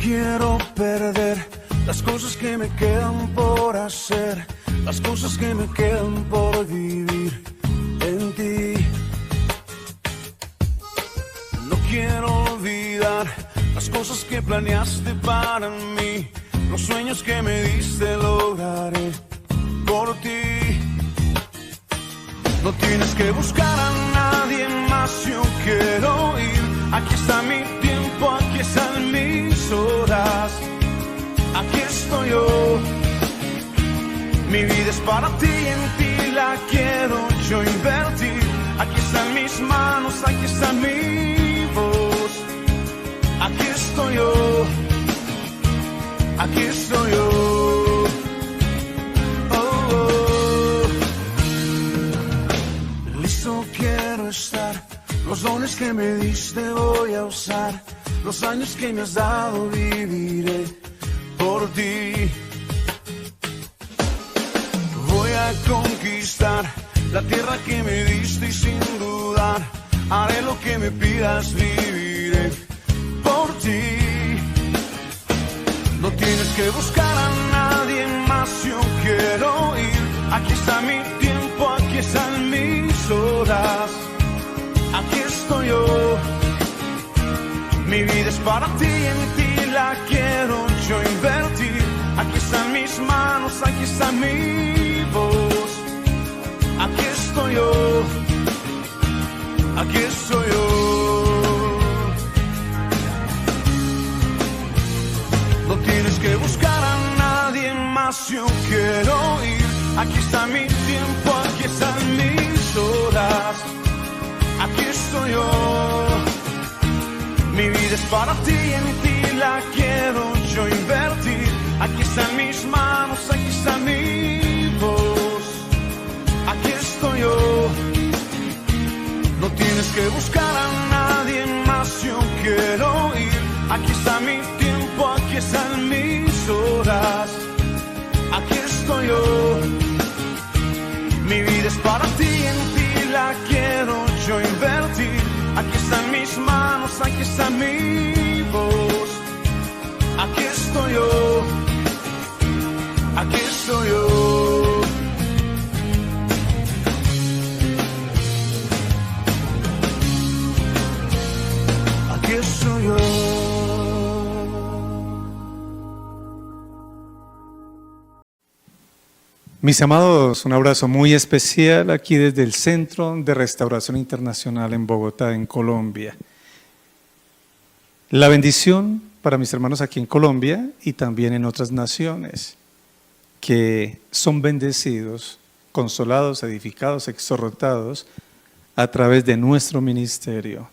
quiero perder las cosas que me quedan por hacer, las cosas que me quedan por vivir en ti. No quiero olvidar las cosas que planeaste para mí, los sueños que me diste lograré por ti. No tienes que buscar a nadie más, yo quiero ir. Aquí está mi tiempo, aquí están mis horas, aquí estoy yo. Mi vida es para ti, en ti la quiero yo invertir. Aquí están mis manos, aquí está mi voz, aquí estoy yo, aquí estoy yo. Quiero estar, los dones que me diste voy a usar, los años que me has dado viviré por ti. Voy a conquistar la tierra que me diste y sin dudar haré lo que me pidas, viviré por ti. No tienes que buscar a nadie más, yo quiero ir. Aquí está mi tiempo, aquí están mis horas, aquí estoy yo. Mi vida es para ti, en ti la quiero yo invertir. Aquí están mis manos, aquí está mi voz, aquí estoy yo, aquí estoy yo. No tienes que buscar a nadie más, yo quiero ir. Aquí está mi tiempo, aquí están mis horas, aquí estoy yo. Mi vida es para ti, en ti la quiero yo invertir. Aquí están mis manos, aquí está mi voz, aquí estoy yo. No tienes que buscar a nadie más, yo quiero ir. Aquí está mi tiempo, aquí están mis horas, aquí estoy yo. Mi vida es para ti, en ti la quiero yo invertir. Aquí están mis manos, aquí está mi voz, aquí estoy yo, aquí estoy yo. Aquí estoy yo. Mis amados, un abrazo muy especial aquí desde el Centro de Restauración Internacional en Bogotá, en Colombia. La bendición para mis hermanos aquí en Colombia y también en otras naciones que son bendecidos, consolados, edificados, exhortados a través de nuestro ministerio.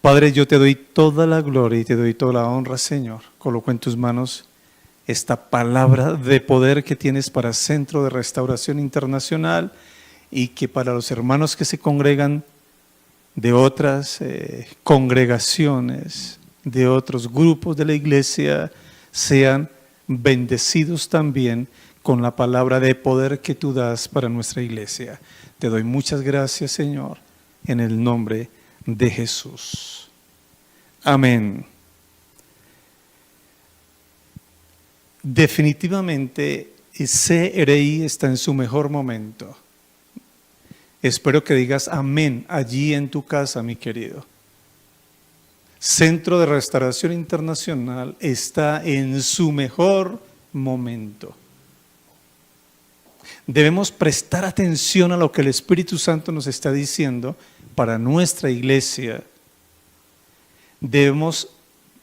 Padre, yo te doy toda la gloria y te doy toda la honra, Señor. Coloco en tus manos esta palabra de poder que tienes para Centro de Restauración Internacional y que para los hermanos que se congregan de otras congregaciones, de otros grupos de la iglesia, sean bendecidos también con la palabra de poder que tú das para nuestra iglesia. Te doy muchas gracias, Señor, en el nombre de Jesús. Amén. Definitivamente CRI está en su mejor momento. Espero que digas amén allí en tu casa, mi querido. Centro de Restauración Internacional está en su mejor momento. Debemos prestar atención a lo que el Espíritu Santo nos está diciendo para nuestra iglesia. Debemos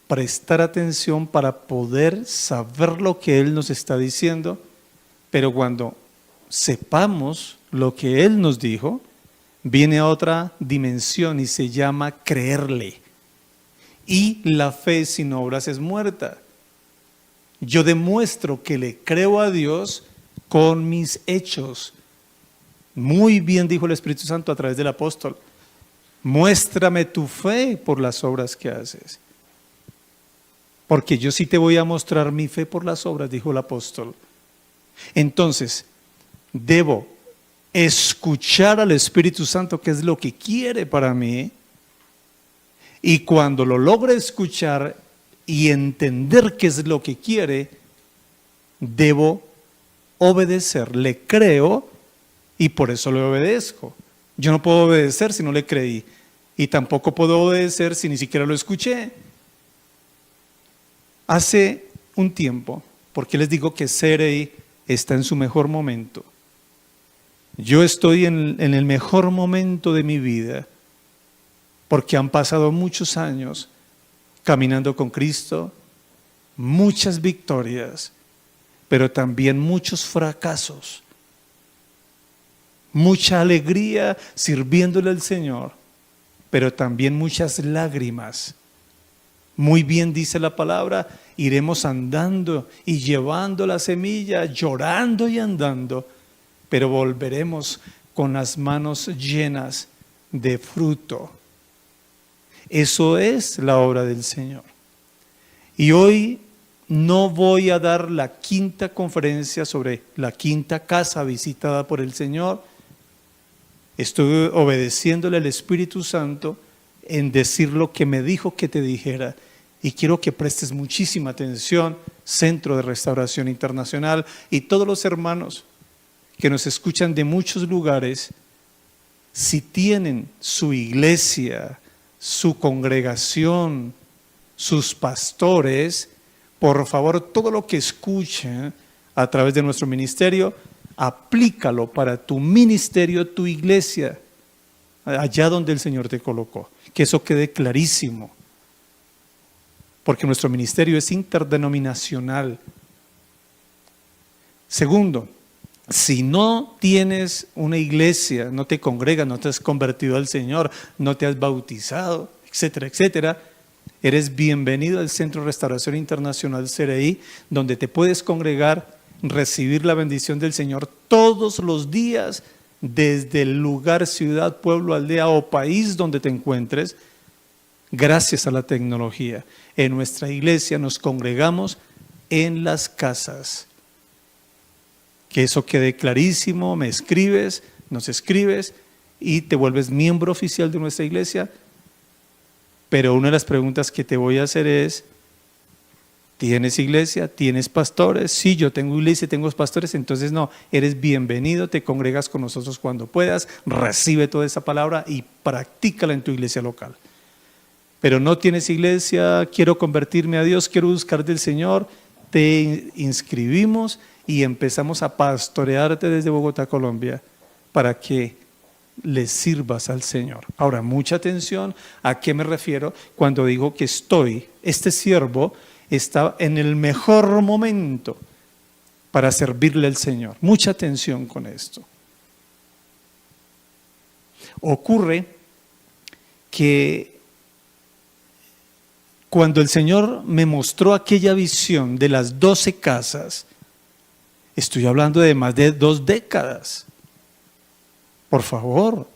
prestar atención para poder saber lo que Él nos está diciendo, pero cuando sepamos lo que Él nos dijo, viene a otra dimensión y se llama creerle. Y la fe sin obras es muerta. Yo demuestro que le creo a Dios con mis hechos. Muy bien dijo el Espíritu Santo a través del apóstol: muéstrame tu fe por las obras que haces. Porque yo sí te voy a mostrar mi fe por las obras, dijo el apóstol. Entonces, debo escuchar al Espíritu Santo, que es lo que quiere para mí, y cuando lo logre escuchar, y entender qué es lo que quiere, debo obedecer. Le creo y por eso le obedezco. Yo no puedo obedecer si no le creí y tampoco puedo obedecer si ni siquiera lo escuché. Hace un tiempo, porque les digo que CRI está en su mejor momento. Yo estoy en el mejor momento de mi vida porque han pasado muchos años caminando con Cristo, muchas victorias, pero también muchos fracasos, mucha alegría sirviéndole al Señor, pero también muchas lágrimas. Muy bien dice la palabra, iremos andando y llevando la semilla, llorando y andando, pero volveremos con las manos llenas de fruto. Eso es la obra del Señor. Y hoy no voy a dar la quinta conferencia sobre la quinta casa visitada por el Señor. Estoy obedeciéndole al Espíritu Santo en decir lo que me dijo que te dijera. Y quiero que prestes muchísima atención, Centro de Restauración Internacional y todos los hermanos que nos escuchan de muchos lugares, si tienen su iglesia, su congregación, sus pastores, por favor, todo lo que escuchen a través de nuestro ministerio, aplícalo para tu ministerio, tu iglesia, allá donde el Señor te colocó. Que eso quede clarísimo. Porque nuestro ministerio es interdenominacional. Segundo, si no tienes una iglesia, no te congregas, no te has convertido al Señor, no te has bautizado, etcétera, etcétera, eres bienvenido al Centro de Restauración Internacional CRI, donde te puedes congregar, recibir la bendición del Señor todos los días, desde el lugar, ciudad, pueblo, aldea o país donde te encuentres, gracias a la tecnología. En nuestra iglesia nos congregamos en las casas. Que eso quede clarísimo, me escribes, nos escribes y te vuelves miembro oficial de nuestra iglesia. Pero una de las preguntas que te voy a hacer es, ¿tienes iglesia? ¿Tienes pastores? Sí, yo tengo iglesia, tengo pastores, entonces no, eres bienvenido, te congregas con nosotros cuando puedas, recibe toda esa palabra y practícala en tu iglesia local. Pero no tienes iglesia, quiero convertirme a Dios, quiero buscar del Señor, te inscribimos y empezamos a pastorearte desde Bogotá, Colombia, para que le sirvas al Señor. Ahora, mucha atención, ¿a qué me refiero cuando digo que este siervo está en el mejor momento para servirle al Señor? Mucha atención con esto. Ocurre que cuando el Señor me mostró aquella visión de las 12 casas, estoy hablando de más de 2 décadas. Por favor,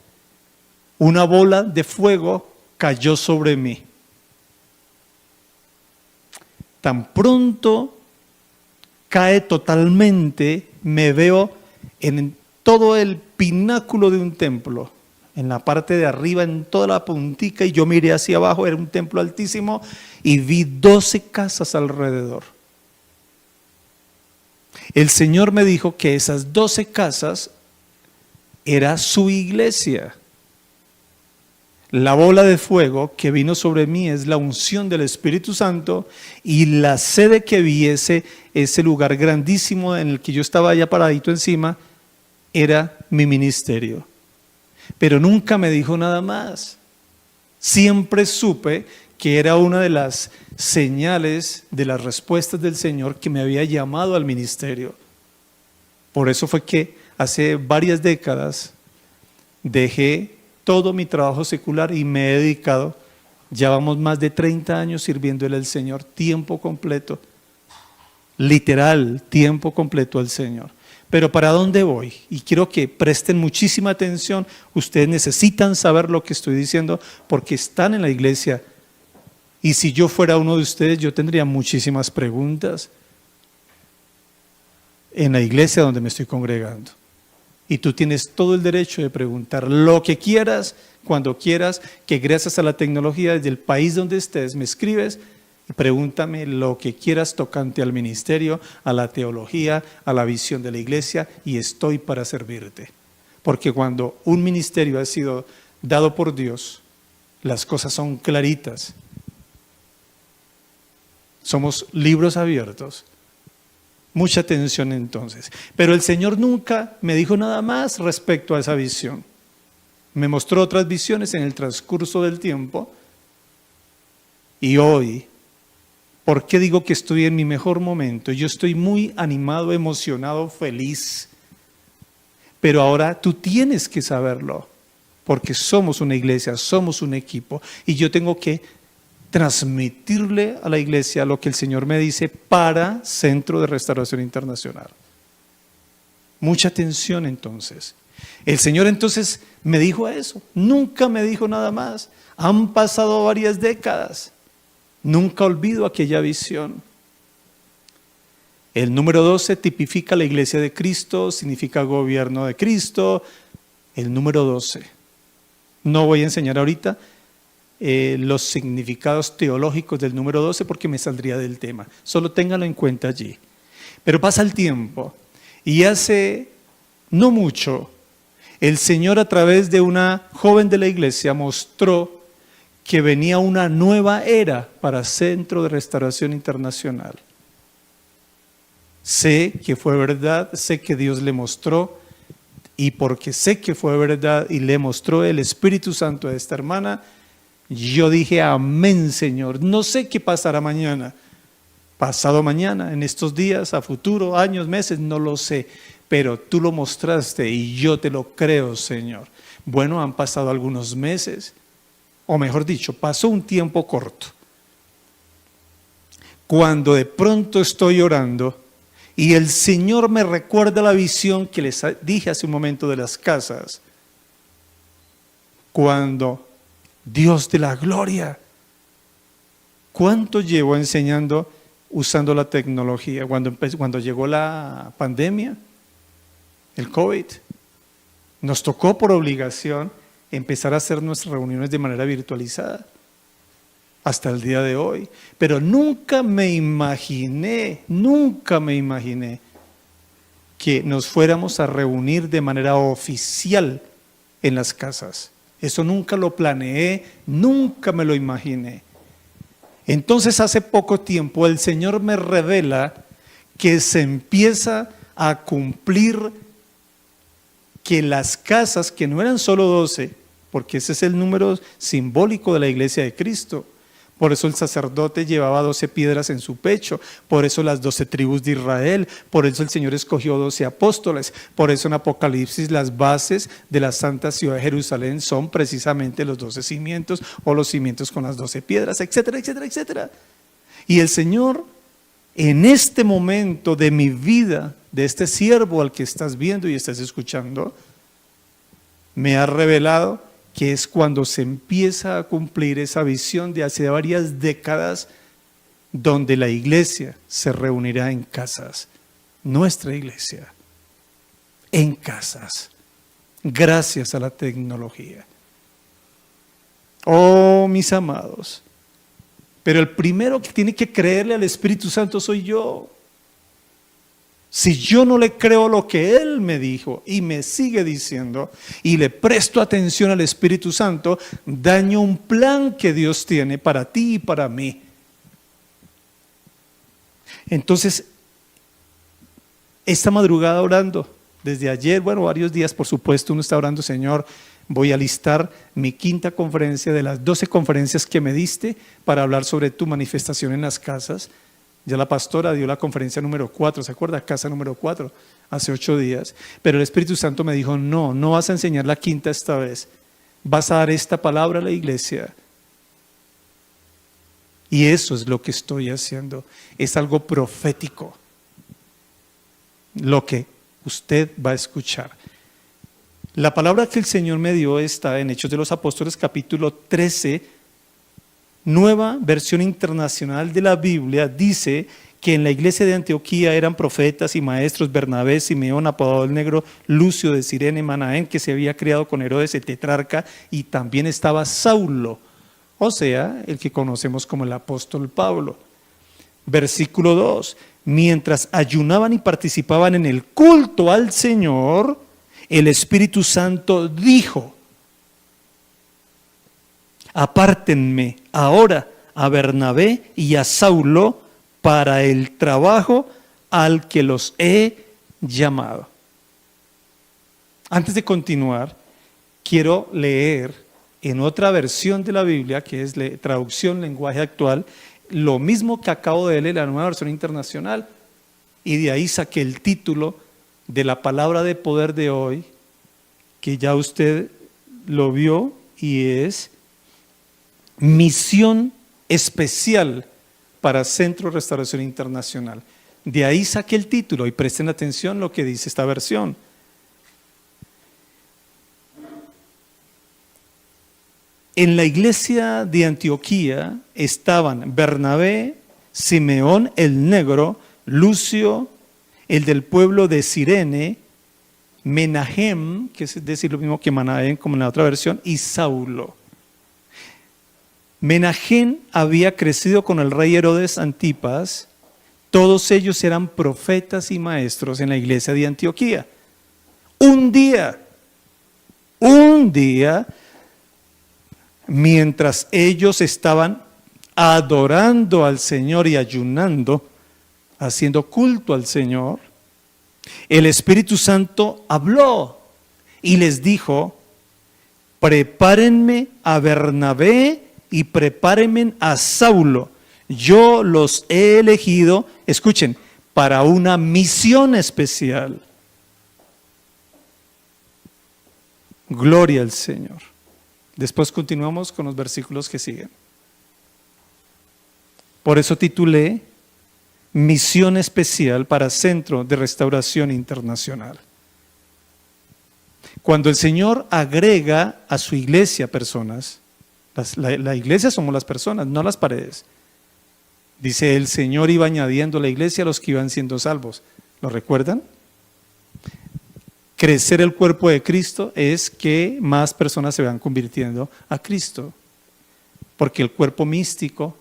una bola de fuego cayó sobre mí. Tan pronto cae totalmente, me veo en todo el pináculo de un templo, en la parte de arriba, en toda la puntica, y yo miré hacia abajo, era un templo altísimo, y vi 12 casas alrededor. El Señor me dijo que esas 12 casas era su iglesia. La bola de fuego que vino sobre mí es la unción del Espíritu Santo, y la sede que vi, ese lugar grandísimo en el que yo estaba allá paradito encima, era mi ministerio. Pero nunca me dijo nada más. Siempre supe que era una de las señales de las respuestas del Señor que me había llamado al ministerio. Por eso fue que hace varias décadas dejé todo mi trabajo secular y me he dedicado, ya vamos más de 30 años sirviéndole al Señor, tiempo completo, literal, tiempo completo al Señor. Pero ¿para dónde voy? Y quiero que presten muchísima atención. Ustedes necesitan saber lo que estoy diciendo porque están en la iglesia. Y si yo fuera uno de ustedes, yo tendría muchísimas preguntas en la iglesia donde me estoy congregando. Y tú tienes todo el derecho de preguntar lo que quieras, cuando quieras, que gracias a la tecnología desde el país donde estés me escribes Y pregúntame lo que quieras tocante al ministerio, a la teología, a la visión de la iglesia, y estoy para servirte. Porque cuando un ministerio ha sido dado por Dios, las cosas son claritas. Somos libros abiertos. Mucha atención entonces. Pero el Señor nunca me dijo nada más respecto a esa visión. Me mostró otras visiones en el transcurso del tiempo. Y hoy, ¿por qué digo que estoy en mi mejor momento? Yo estoy muy animado, emocionado, feliz. Pero ahora tú tienes que saberlo, porque somos una iglesia, somos un equipo, y yo tengo que transmitirle a la iglesia lo que el Señor me dice para Centro de Restauración Internacional. Mucha atención entonces. El Señor entonces me dijo eso, nunca me dijo nada más. Han pasado varias décadas, nunca olvido aquella visión. El número 12 tipifica la iglesia de Cristo, significa gobierno de Cristo. El número 12. No voy a enseñar ahorita los significados teológicos del número 12 porque me saldría del tema. Solo ténganlo en cuenta allí. Pero pasa el tiempo y hace no mucho el Señor a través de una joven de la iglesia mostró que venía una nueva era para Centro de Restauración Internacional. Sé que fue verdad, sé que Dios le mostró, y porque sé que fue verdad y le mostró el Espíritu Santo a esta hermana, yo dije amén, Señor. No sé qué pasará mañana, pasado mañana, en estos días, a futuro, años, meses, no lo sé, pero tú lo mostraste y yo te lo creo, Señor. Bueno, han pasado algunos meses, o mejor dicho, pasó un tiempo corto. Cuando de pronto estoy orando, y el Señor me recuerda la visión que les dije hace un momento de las casas. Cuando Dios de la gloria, ¿cuánto llevo enseñando usando la tecnología? Cuando llegó la pandemia, el COVID, nos tocó por obligación empezar a hacer nuestras reuniones de manera virtualizada. Hasta el día de hoy, pero nunca me imaginé que nos fuéramos a reunir de manera oficial en las casas. Eso nunca lo planeé, nunca me lo imaginé. Entonces hace poco tiempo el Señor me revela que se empieza a cumplir que las casas, que no eran solo 12, porque ese es el número simbólico de la iglesia de Cristo. Por eso el sacerdote llevaba 12 piedras en su pecho, por eso las 12 tribus de Israel, por eso el Señor escogió 12 apóstoles, por eso en Apocalipsis las bases de la santa ciudad de Jerusalén son precisamente los 12 cimientos o los cimientos con las 12 piedras, etcétera, etcétera, etcétera. Y el Señor, en este momento de mi vida, de este siervo al que estás viendo y estás escuchando, me ha revelado que es cuando se empieza a cumplir esa visión de hace varias décadas donde la iglesia se reunirá en casas, nuestra iglesia, en casas, gracias a la tecnología. Oh, mis amados, pero el primero que tiene que creerle al Espíritu Santo soy yo. Si yo no le creo lo que Él me dijo y me sigue diciendo y le presto atención al Espíritu Santo, daño un plan que Dios tiene para ti y para mí. Entonces, esta madrugada orando, desde ayer, varios días por supuesto, uno está orando, Señor, voy a listar mi 5ª conferencia de las 12 conferencias que me diste para hablar sobre tu manifestación en las casas. Ya la pastora dio la conferencia número 4, ¿se acuerda? Casa número 4, hace 8 días. Pero el Espíritu Santo me dijo, no vas a enseñar la 5ª esta vez. Vas a dar esta palabra a la iglesia. Y eso es lo que estoy haciendo. Es algo profético. Lo que usted va a escuchar. La palabra que el Señor me dio está en Hechos de los Apóstoles, capítulo 13, Nueva Versión Internacional de la Biblia, dice que en la iglesia de Antioquía eran profetas y maestros Bernabé, Simeón, apodado el Negro, Lucio de Cirene, Manaén, que se había criado con Herodes el tetrarca, y también estaba Saulo. o sea, el que conocemos como el apóstol Pablo. Versículo 2, mientras ayunaban y participaban en el culto al Señor, el Espíritu Santo dijo: apártenme ahora a Bernabé y a Saulo para el trabajo al que los he llamado. Antes de continuar, quiero leer en otra versión de la Biblia, que es traducción lenguaje actual, lo mismo que acabo de leer, la nueva versión internacional, y de ahí saqué el título de la palabra de poder de hoy, que ya usted lo vio, y es misión especial para Centro de Restauración Internacional. De ahí saqué el título y presten atención lo que dice esta versión. En la iglesia de Antioquía estaban Bernabé, Simeón el Negro, Lucio, el del pueblo de Cirene, Menahem, que es decir lo mismo que Manahem como en la otra versión, y Saulo. Menahem había crecido con el rey Herodes Antipas. Todos ellos eran profetas y maestros en la iglesia de Antioquía. Un día, mientras ellos estaban adorando al Señor y ayunando, haciendo culto al Señor, el Espíritu Santo habló y les dijo: prepárenme a Bernabé y prepárenme a Saulo. Yo los he elegido, escuchen, para una misión especial. Gloria al Señor. Después continuamos con los versículos que siguen. Por eso titulé Misión especial para Centro de Restauración Internacional. Cuando el Señor agrega a su iglesia personas, la iglesia somos las personas, no las paredes. Dice, el Señor iba añadiendo a la iglesia a los que iban siendo salvos. ¿Lo recuerdan? Crecer el cuerpo de Cristo es que más personas se van convirtiendo a Cristo. Porque el cuerpo místico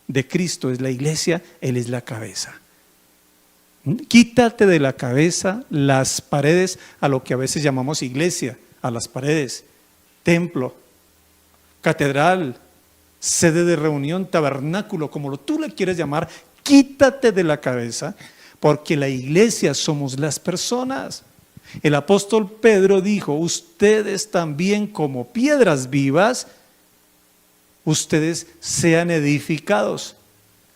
de Cristo es la iglesia, Él es la cabeza. Quítate de la cabeza las paredes, a lo que a veces llamamos iglesia, a las paredes, templo, catedral, sede de reunión, tabernáculo, como tú le quieres llamar. Quítate de la cabeza, porque la iglesia somos las personas. El apóstol Pedro dijo: ustedes también, como piedras vivas, ustedes sean edificados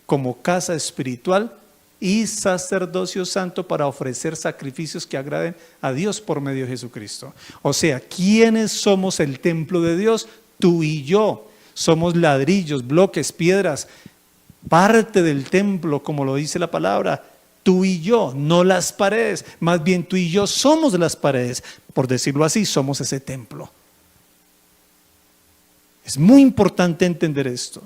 como casa espiritual y sacerdocio santo para ofrecer sacrificios que agraden a Dios por medio de Jesucristo. O sea, ¿quiénes somos el templo de Dios? Tú y yo. Somos ladrillos, bloques, piedras, parte del templo, como lo dice la palabra. Tú y yo, no las paredes. Más bien tú y yo somos las paredes. Por decirlo así, somos ese templo. Es muy importante entender esto.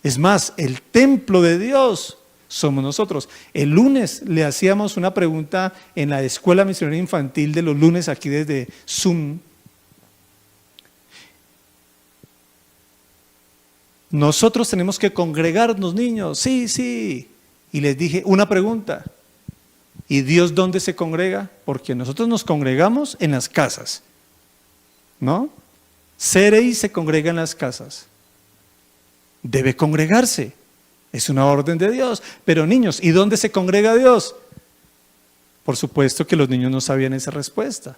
Es más, el templo de Dios somos nosotros. El lunes le hacíamos una pregunta en la escuela misionera infantil de los lunes aquí desde Zoom. Nosotros tenemos que congregarnos, niños. Sí, sí. Y les dije una pregunta. ¿Y Dios dónde se congrega? Porque nosotros nos congregamos en las casas, ¿no? CRI se congrega en las casas. Debe congregarse. Es una orden de Dios. Pero niños, ¿y dónde se congrega Dios? Por supuesto que los niños no sabían esa respuesta.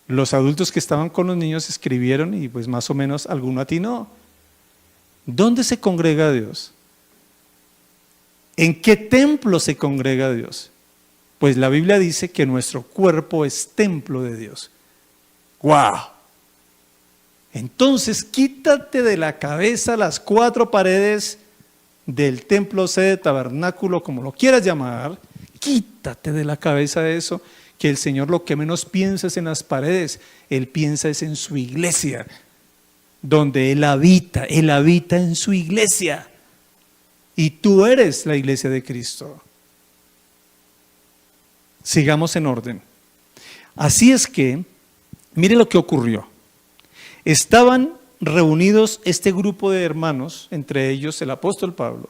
Los adultos que estaban con los niños escribieron y pues más o menos alguno atinó. ¿Dónde se congrega Dios? ¿En qué templo se congrega Dios? Pues la Biblia dice que nuestro cuerpo es templo de Dios. ¡Guau! Entonces quítate de la cabeza las 4 paredes del templo, sede, tabernáculo, como lo quieras llamar. Quítate de la cabeza eso, que el Señor lo que menos piensa es en las paredes, Él piensa es en su iglesia, donde Él habita en su iglesia. Y tú eres la iglesia de Cristo. Sigamos en orden. Así es que, mire lo que ocurrió. Estaban reunidos este grupo de hermanos, entre ellos el apóstol Pablo.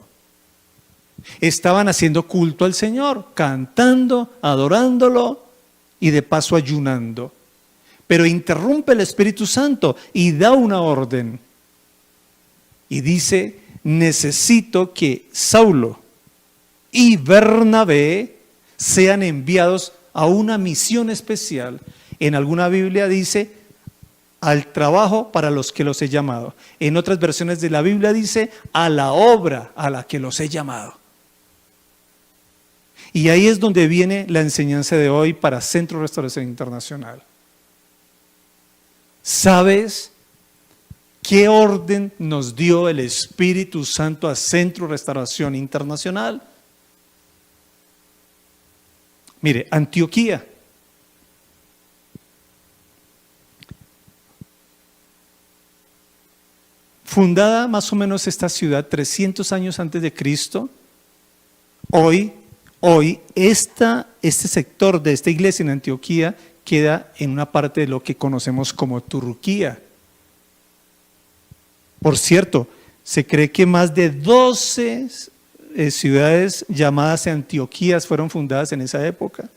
Estaban haciendo culto al Señor, cantando, adorándolo y de paso ayunando. Pero interrumpe el Espíritu Santo y da una orden. Y dice, necesito que Saulo y Bernabé sean enviados a una misión especial. En alguna Biblia dice, al trabajo para los que los he llamado. En otras versiones de la Biblia dice, a la obra a la que los he llamado. Y ahí es donde viene la enseñanza de hoy para Centro Restauración Internacional. ¿Sabes qué orden nos dio el Espíritu Santo a Centro Restauración Internacional? Mire, Antioquía. Fundada más o menos esta ciudad 300 años antes de Cristo, hoy este sector de esta iglesia en Antioquía queda en una parte de lo que conocemos como Turquía. Por cierto, se cree que más de 12 ciudades llamadas Antioquías fueron fundadas en esa época.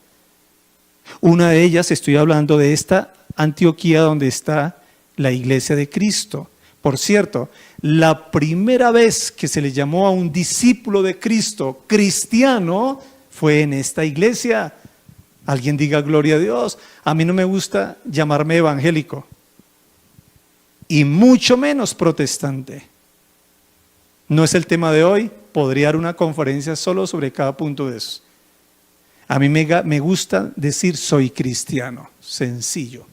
Una de ellas, estoy hablando de esta Antioquía donde está la iglesia de Cristo. Por cierto, la primera vez que se le llamó a un discípulo de Cristo cristiano fue en esta iglesia. Alguien diga gloria a Dios. A mí no me gusta llamarme evangélico y mucho menos protestante. No es el tema de hoy, podría dar una conferencia solo sobre cada punto de eso. A mí me gusta decir soy cristiano, sencillo,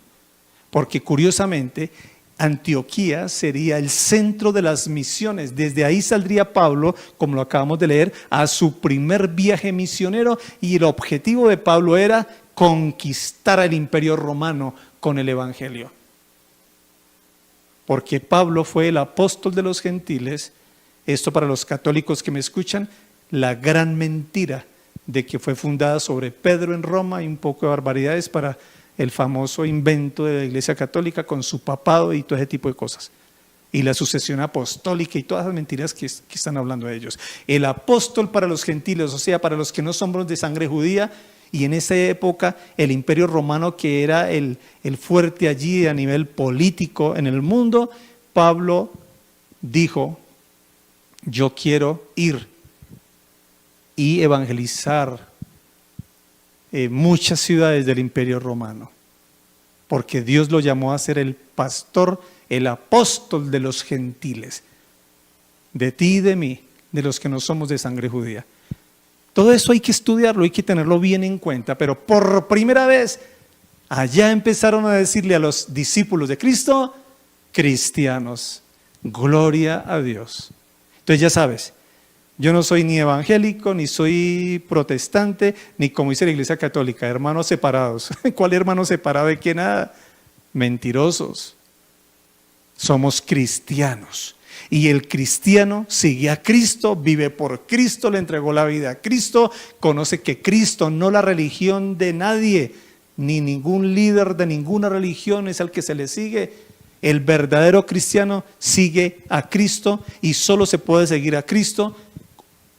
porque curiosamente Antioquía sería el centro de las misiones. Desde ahí saldría Pablo, como lo acabamos de leer, a su primer viaje misionero, y el objetivo de Pablo era conquistar al Imperio Romano con el Evangelio. Porque Pablo fue el apóstol de los gentiles. Esto para los católicos que me escuchan, la gran mentira de que fue fundada sobre Pedro en Roma y un poco de barbaridades para el famoso invento de la Iglesia Católica con su papado y todo ese tipo de cosas. Y la sucesión apostólica y todas las mentiras que están hablando de ellos. El apóstol para los gentiles, o sea, para los que no somos de sangre judía, y en esa época el Imperio Romano, que era el fuerte allí a nivel político en el mundo, Pablo dijo, yo quiero ir y evangelizar muchas ciudades del Imperio Romano, porque Dios lo llamó a ser el pastor, el apóstol de los gentiles, de ti y de mí, de los que no somos de sangre judía. Todo eso hay que estudiarlo, hay que tenerlo bien en cuenta, pero por primera vez allá empezaron a decirle a los discípulos de Cristo, cristianos, gloria a Dios. Entonces ya sabes, yo no soy ni evangélico, ni soy protestante, ni como dice la Iglesia Católica, hermanos separados. ¿Cuál hermano separado de qué? Nada? Mentirosos. Somos cristianos. Y el cristiano sigue a Cristo, vive por Cristo, le entregó la vida a Cristo, conoce que Cristo, no la religión de nadie, ni ningún líder de ninguna religión es al que se le sigue. El verdadero cristiano sigue a Cristo y solo se puede seguir a Cristo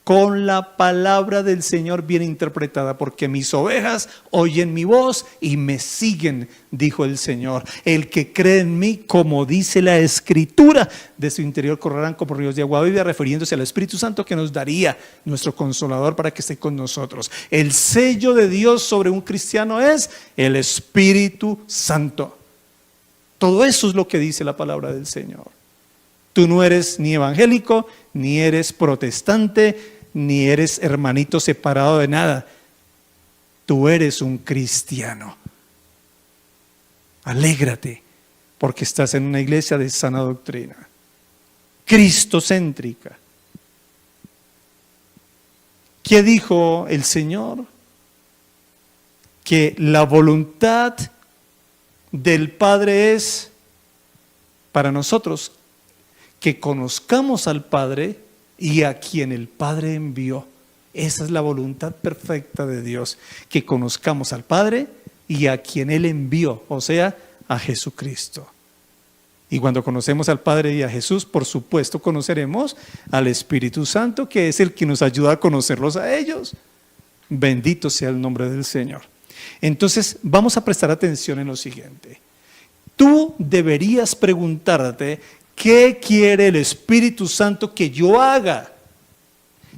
con la palabra del Señor bien interpretada, porque mis ovejas oyen mi voz y me siguen, dijo el Señor. El que cree en mí, como dice la Escritura, de su interior correrán como ríos de agua viva, refiriéndose al Espíritu Santo que nos daría nuestro Consolador para que esté con nosotros. El sello de Dios sobre un cristiano es el Espíritu Santo. Todo eso es lo que dice la palabra del Señor. Tú no eres ni evangélico, ni eres protestante, ni eres hermanito separado de nada. Tú eres un cristiano. Alégrate, porque estás en una iglesia de sana doctrina, cristocéntrica. ¿Qué dijo el Señor? Que la voluntad del Padre es para nosotros que conozcamos al Padre y a quien el Padre envió. Esa es la voluntad perfecta de Dios, que conozcamos al Padre y a quien Él envió, o sea, a Jesucristo. Y cuando conocemos al Padre y a Jesús, por supuesto conoceremos al Espíritu Santo, que es el que nos ayuda a conocerlos a ellos. Bendito sea el nombre del Señor. Entonces, vamos a prestar atención en lo siguiente. Tú deberías preguntarte, ¿qué quiere el Espíritu Santo que yo haga?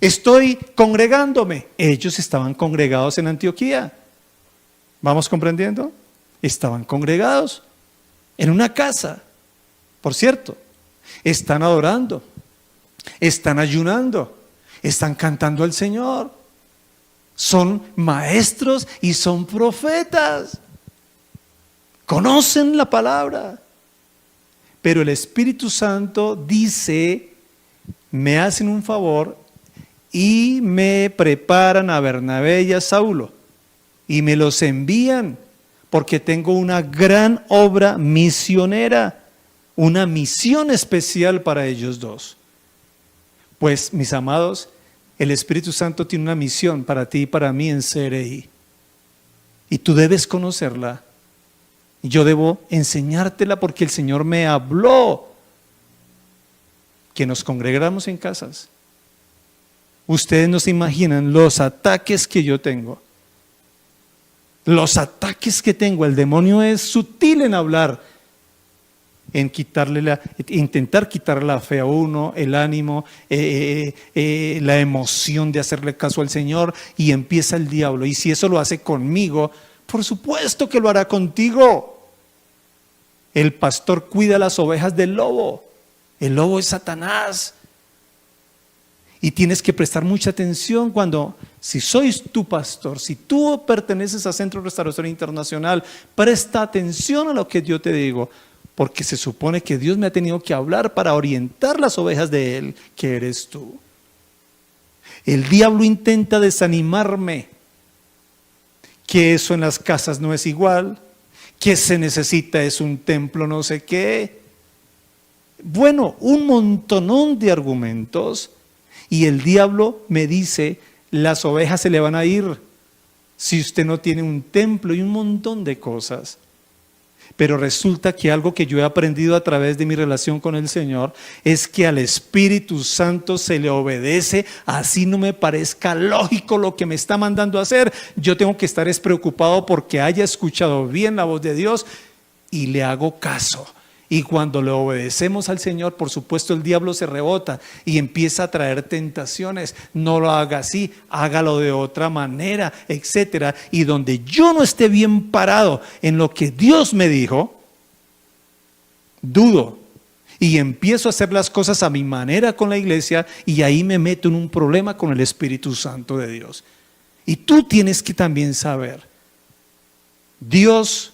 Estoy congregándome. Ellos estaban congregados en Antioquía. ¿Vamos comprendiendo? Estaban congregados en una casa. Por cierto, están adorando, están ayunando, están cantando al Señor. Son maestros y son profetas. Conocen la palabra. Pero el Espíritu Santo dice, me hacen un favor y me preparan a Bernabé y a Saulo y me los envían porque tengo una gran obra misionera, una misión especial para ellos dos. Pues, mis amados, el Espíritu Santo tiene una misión para ti y para mí en CRI. Y tú debes conocerla. Yo debo enseñártela porque el Señor me habló que nos congregáramos en casas. Ustedes no se imaginan los ataques que yo tengo. Los ataques que tengo. El demonio es sutil en hablar, en intentar quitarle la fe a uno, el ánimo, la emoción de hacerle caso al Señor, y empieza el diablo. Y si eso lo hace conmigo, por supuesto que lo hará contigo. El pastor cuida las ovejas del lobo. El lobo es Satanás. Y tienes que prestar mucha atención si sois tu pastor, si tú perteneces a Centro de Restauración Internacional, presta atención a lo que yo te digo, porque se supone que Dios me ha tenido que hablar para orientar las ovejas de Él, que eres tú. El diablo intenta desanimarme, que eso en las casas no es igual, que se necesita es un templo no sé qué. Bueno, un montonón de argumentos. Y el diablo me dice, las ovejas se le van a ir si usted no tiene un templo y un montón de cosas. Pero resulta que algo que yo he aprendido a través de mi relación con el Señor es que al Espíritu Santo se le obedece, así no me parezca lógico lo que me está mandando a hacer. Yo tengo que estar preocupado porque haya escuchado bien la voz de Dios y le hago caso. Y cuando le obedecemos al Señor, por supuesto el diablo se rebota y empieza a traer tentaciones. No lo haga así, hágalo de otra manera, etcétera. Y donde yo no esté bien parado en lo que Dios me dijo, dudo y empiezo a hacer las cosas a mi manera con la iglesia, y ahí me meto en un problema con el Espíritu Santo de Dios. Y tú tienes que también saber, Dios,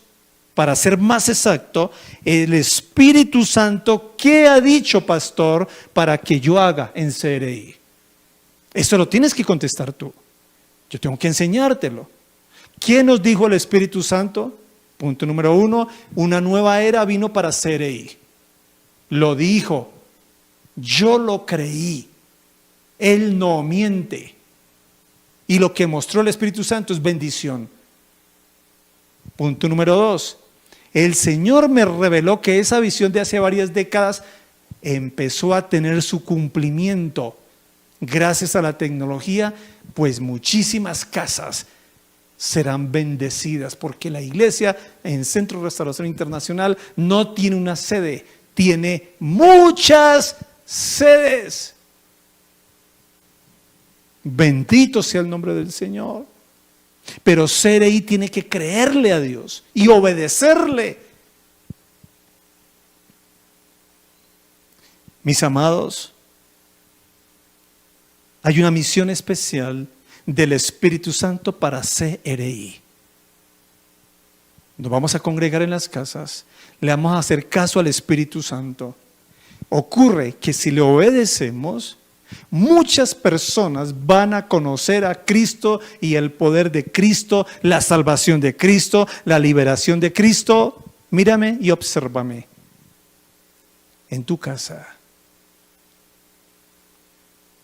para ser más exacto, el Espíritu Santo, ¿qué ha dicho, pastor, para que yo haga en CRI? Eso lo tienes que contestar tú. Yo tengo que enseñártelo. ¿Qué nos dijo el Espíritu Santo? Punto número 1, una nueva era vino para CRI. Lo dijo, yo lo creí. Él no miente. Y lo que mostró el Espíritu Santo es bendición. Punto número 2. El Señor me reveló que esa visión de hace varias décadas empezó a tener su cumplimiento. Gracias a la tecnología, pues muchísimas casas serán bendecidas, porque la iglesia en Centro de Restauración Internacional no tiene una sede, tiene muchas sedes. Bendito sea el nombre del Señor. Pero CRI tiene que creerle a Dios y obedecerle. Mis amados, hay una misión especial del Espíritu Santo para CRI. Nos vamos a congregar en las casas, le vamos a hacer caso al Espíritu Santo. Ocurre que si le obedecemos, muchas personas van a conocer a Cristo y el poder de Cristo, la salvación de Cristo, la liberación de Cristo. Mírame y obsérvame. En tu casa,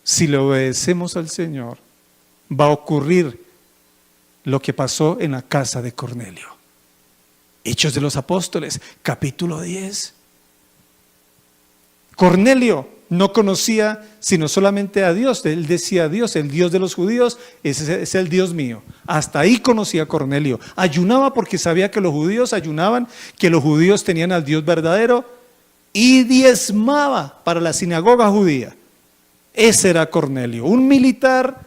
si le obedecemos al Señor, va a ocurrir lo que pasó en la casa de Cornelio. Hechos de los Apóstoles, capítulo 10. Cornelio no conocía sino solamente a Dios. Él decía: Dios, el Dios de los judíos, ese es el Dios mío. Hasta ahí conocía a Cornelio. Ayunaba porque sabía que los judíos ayunaban, que los judíos tenían al Dios verdadero, y diezmaba para la sinagoga judía. Ese era Cornelio, un militar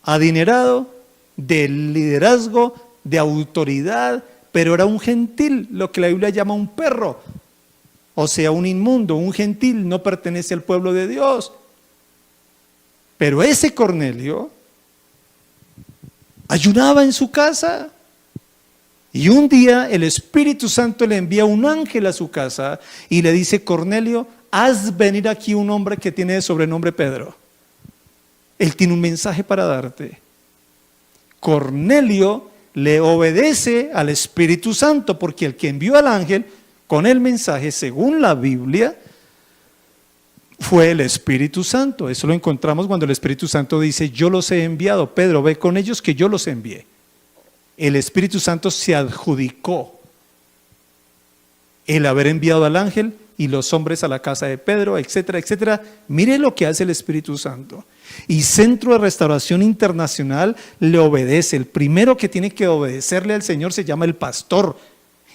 adinerado, de liderazgo, de autoridad, pero era un gentil, lo que la Biblia llama un perro. O sea, un inmundo, un gentil, no pertenece al pueblo de Dios. Pero ese Cornelio ayunaba en su casa. Y un día el Espíritu Santo le envía un ángel a su casa y le dice: Cornelio, haz venir aquí un hombre que tiene de sobrenombre Pedro. Él tiene un mensaje para darte. Cornelio le obedece al Espíritu Santo, porque el que envió al ángel con el mensaje, según la Biblia, fue el Espíritu Santo. Eso lo encontramos cuando el Espíritu Santo dice: yo los he enviado. Pedro, ve con ellos que yo los envié. El Espíritu Santo se adjudicó el haber enviado al ángel y los hombres a la casa de Pedro, etcétera, etcétera. Mire lo que hace el Espíritu Santo. Y Centro de Restauración Internacional le obedece. El primero que tiene que obedecerle al Señor se llama el pastor.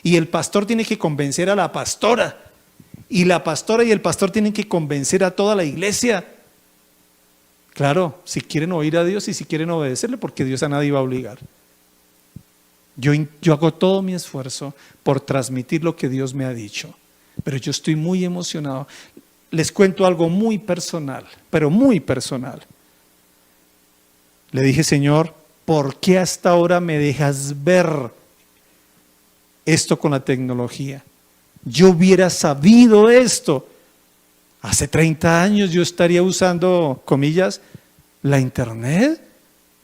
Y el pastor tiene que convencer a la pastora. Y la pastora y el pastor tienen que convencer a toda la iglesia. Claro, si quieren oír a Dios y si quieren obedecerle, porque Dios a nadie va a obligar. Yo hago todo mi esfuerzo por transmitir lo que Dios me ha dicho, pero yo estoy muy emocionado. Les cuento algo muy personal, pero muy personal. Le dije: Señor, ¿por qué hasta ahora me dejas ver esto con la tecnología? Yo hubiera sabido esto. Hace 30 años yo estaría usando, comillas, la internet.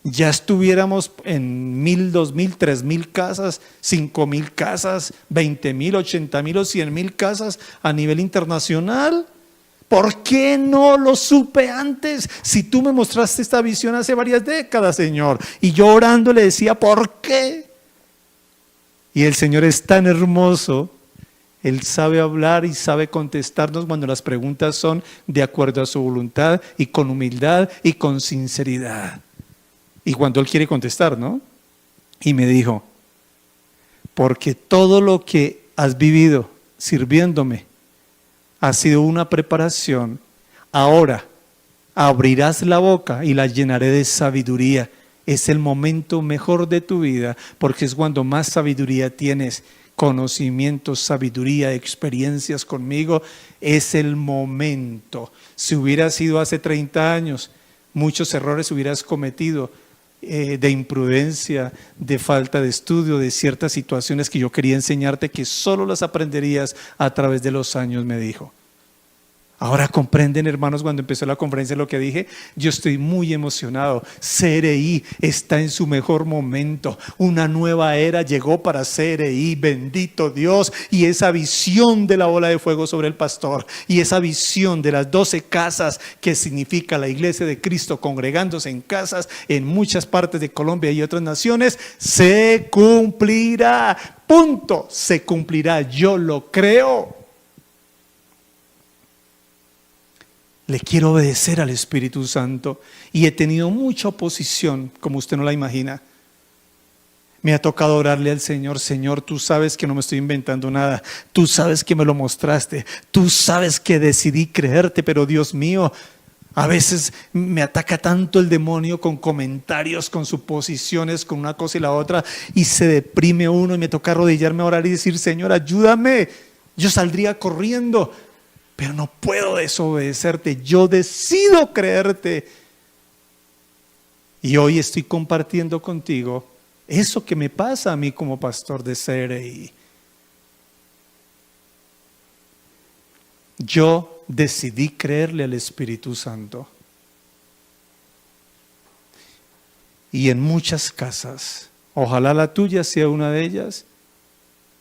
Ya estuviéramos en 1,000, 2,000, 3,000 casas, 5,000 casas, 20,000, 80,000 o 100,000 casas a nivel internacional. ¿Por qué no lo supe antes? Si tú me mostraste esta visión hace varias décadas, Señor. Y yo orando le decía: ¿por qué? Y el Señor es tan hermoso. Él sabe hablar y sabe contestarnos cuando las preguntas son de acuerdo a su voluntad y con humildad y con sinceridad. Y cuando Él quiere contestar, ¿no? Y me dijo: porque todo lo que has vivido sirviéndome ha sido una preparación. Ahora abrirás la boca y la llenaré de sabiduría. Es el momento mejor de tu vida, porque es cuando más sabiduría tienes. Conocimiento, sabiduría, experiencias conmigo. Es el momento. Si hubiera sido hace 30 años, muchos errores hubieras cometido. De imprudencia, de falta de estudio, de ciertas situaciones que yo quería enseñarte que solo las aprenderías a través de los años, me dijo. Ahora comprenden, hermanos, cuando empezó la conferencia lo que dije. Yo estoy muy emocionado. CRI está en su mejor momento. Una nueva era llegó para CRI, bendito Dios. Y esa visión de la bola de fuego sobre el pastor, y esa visión de las 12 casas, que significa la iglesia de Cristo congregándose en casas en muchas partes de Colombia y otras naciones, se cumplirá. Punto. Se cumplirá. Yo lo creo. Le quiero obedecer al Espíritu Santo y he tenido mucha oposición, como usted no la imagina. Me ha tocado orarle al Señor: Señor, tú sabes que no me estoy inventando nada, tú sabes que me lo mostraste, tú sabes que decidí creerte, pero Dios mío, a veces me ataca tanto el demonio con comentarios, con suposiciones, con una cosa y la otra, y se deprime uno y me toca arrodillarme a orar y decir: Señor, ayúdame. Yo saldría corriendo, pero no puedo desobedecerte. Yo decido creerte. Y hoy estoy compartiendo contigo eso que me pasa a mí como pastor de CRI. Yo decidí creerle al Espíritu Santo. Y en muchas casas, ojalá la tuya sea una de ellas,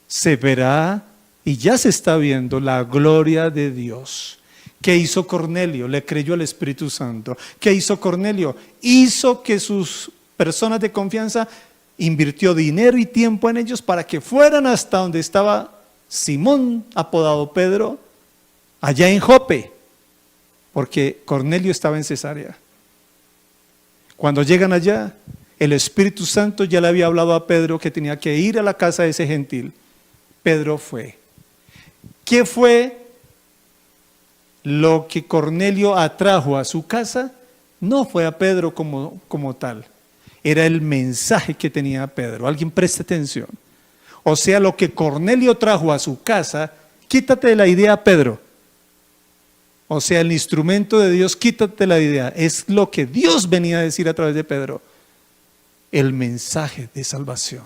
se verá. Y ya se está viendo la gloria de Dios. ¿Qué hizo Cornelio? Le creyó al Espíritu Santo. ¿Qué hizo Cornelio? Hizo que sus personas de confianza invirtió dinero y tiempo en ellos para que fueran hasta donde estaba Simón, apodado Pedro, allá en Jope, porque Cornelio estaba en Cesarea. Cuando llegan allá, el Espíritu Santo ya le había hablado a Pedro que tenía que ir a la casa de ese gentil. Pedro fue. ¿Qué fue lo que Cornelio atrajo a su casa? No fue a Pedro como tal. Era el mensaje que tenía Pedro. Alguien preste atención. O sea, lo que Cornelio trajo a su casa, quítate de la idea, Pedro. O sea, el instrumento de Dios, quítate la idea. Es lo que Dios venía a decir a través de Pedro. El mensaje de salvación.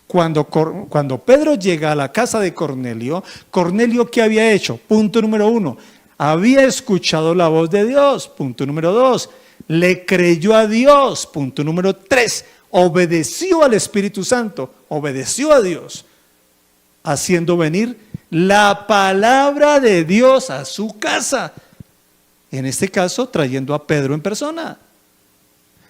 Cuando Pedro llega a la casa de Cornelio, ¿Cornelio qué había hecho? Punto número 1. Había escuchado la voz de Dios. Punto número 2. Le creyó a Dios. Punto número 3. Obedeció al Espíritu Santo. Obedeció a Dios. Haciendo venir la palabra de Dios a su casa. En este caso, trayendo a Pedro en persona.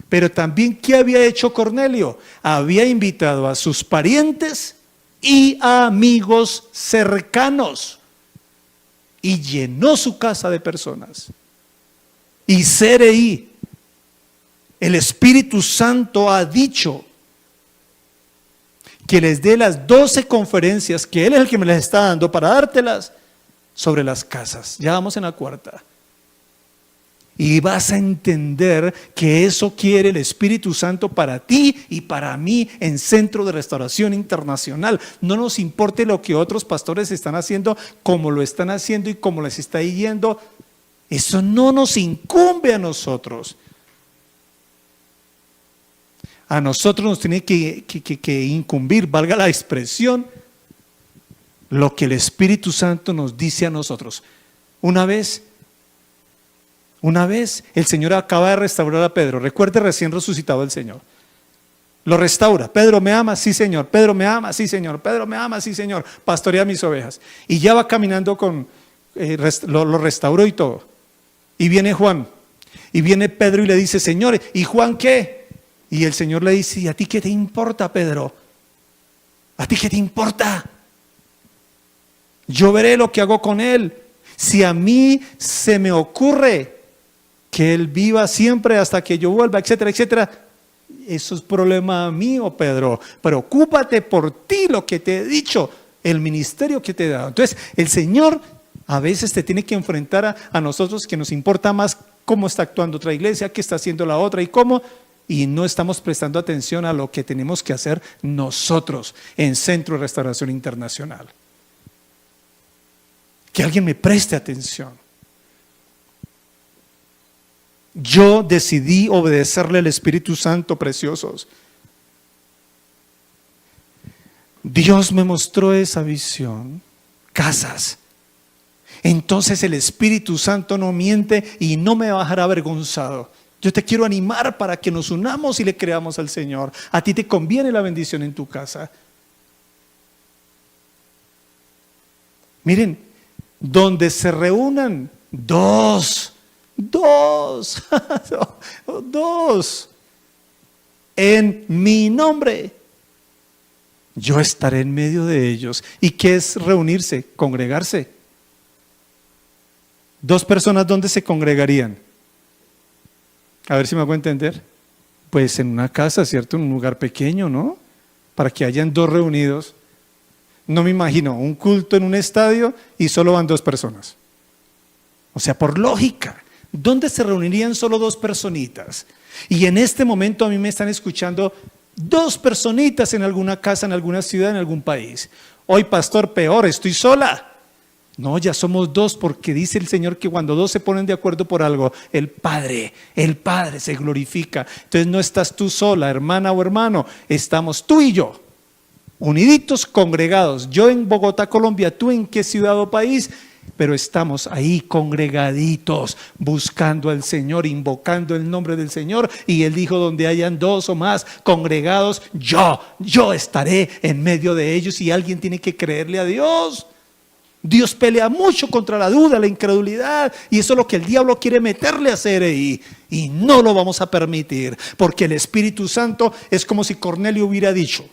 Pero también, ¿qué había hecho Cornelio? Había invitado a sus parientes y amigos cercanos. Y llenó su casa de personas. Y CRI, el Espíritu Santo ha dicho que les dé las 12 conferencias, que Él es el que me las está dando para dártelas, sobre las casas. Ya vamos en la 4ª. Y vas a entender que eso quiere el Espíritu Santo para ti y para mí en Centro de Restauración Internacional. No nos importe lo que otros pastores están haciendo, cómo lo están haciendo y cómo les está yendo. Eso no nos incumbe a nosotros. A nosotros nos tiene que incumbir, valga la expresión, lo que el Espíritu Santo nos dice a nosotros. Una vez el Señor acaba de restaurar a Pedro. Recuerde, recién resucitado el Señor. Lo restaura. Pedro, ¿me amas? Sí, Señor. Pedro, ¿me amas? Sí, Señor. Pedro, ¿me amas? Sí, Señor. Pastorea mis ovejas. Y ya va caminando lo restauró y todo. Y viene Juan. Y viene Pedro y le dice, Señor, ¿y Juan qué? Y el Señor le dice, ¿y a ti qué te importa, Pedro? ¿A ti qué te importa? Yo veré lo que hago con él. Si a mí se me ocurre que él viva siempre hasta que yo vuelva, etcétera, etcétera, eso es problema mío, Pedro. Preocúpate por ti, lo que te he dicho, el ministerio que te he dado. Entonces, el Señor a veces te tiene que enfrentar a nosotros, que nos importa más cómo está actuando otra iglesia, qué está haciendo la otra y cómo, y no estamos prestando atención a lo que tenemos que hacer nosotros en Centro de Restauración Internacional. Que alguien me preste atención. Yo decidí obedecerle al Espíritu Santo, preciosos. Dios me mostró esa visión. Casas. Entonces el Espíritu Santo no miente y no me va a dejar avergonzado. Yo te quiero animar para que nos unamos y le creamos al Señor. A ti te conviene la bendición en tu casa. Miren, donde se reúnan dos en mi nombre, yo estaré en medio de ellos. ¿Y qué es reunirse? Congregarse. 2 personas, ¿dónde se congregarían? A ver si me hago entender. Pues en una casa, ¿cierto? En un lugar pequeño, ¿no? Para que hayan 2 reunidos. No me imagino un culto en un estadio y solo van 2 personas. O sea, por lógica, ¿dónde se reunirían solo 2 personitas? Y en este momento a mí me están escuchando 2 personitas en alguna casa, en alguna ciudad, en algún país. Hoy, pastor, peor, estoy sola. No, ya somos 2, porque dice el Señor que cuando 2 se ponen de acuerdo por algo, el Padre se glorifica. Entonces no estás tú sola, hermana o hermano, estamos tú y yo, uniditos, congregados. Yo en Bogotá, Colombia, tú en qué ciudad o país, pero estamos ahí congregaditos, buscando al Señor, invocando el nombre del Señor. Y Él dijo, donde hayan 2 o más congregados, yo estaré en medio de ellos. Y alguien tiene que creerle a Dios. Dios pelea mucho contra la duda, la incredulidad, y eso es lo que el diablo quiere meterle a hacer ahí, y no lo vamos a permitir, porque el Espíritu Santo es como si Cornelio hubiera dicho,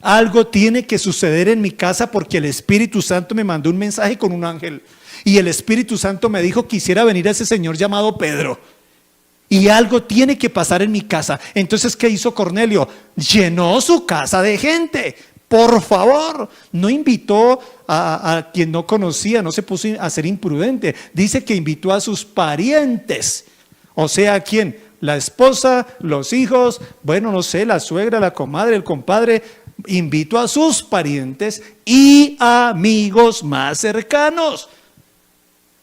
algo tiene que suceder en mi casa porque el Espíritu Santo me mandó un mensaje con un ángel. Y el Espíritu Santo me dijo que quisiera venir a ese señor llamado Pedro. Y algo tiene que pasar en mi casa. Entonces, ¿qué hizo Cornelio? Llenó su casa de gente. Por favor, no invitó a quien no conocía, no se puso a ser imprudente. Dice que invitó a sus parientes. O sea, ¿a quién? La esposa, los hijos, bueno, no sé, la suegra, la comadre, el compadre. Invitó a sus parientes y amigos más cercanos.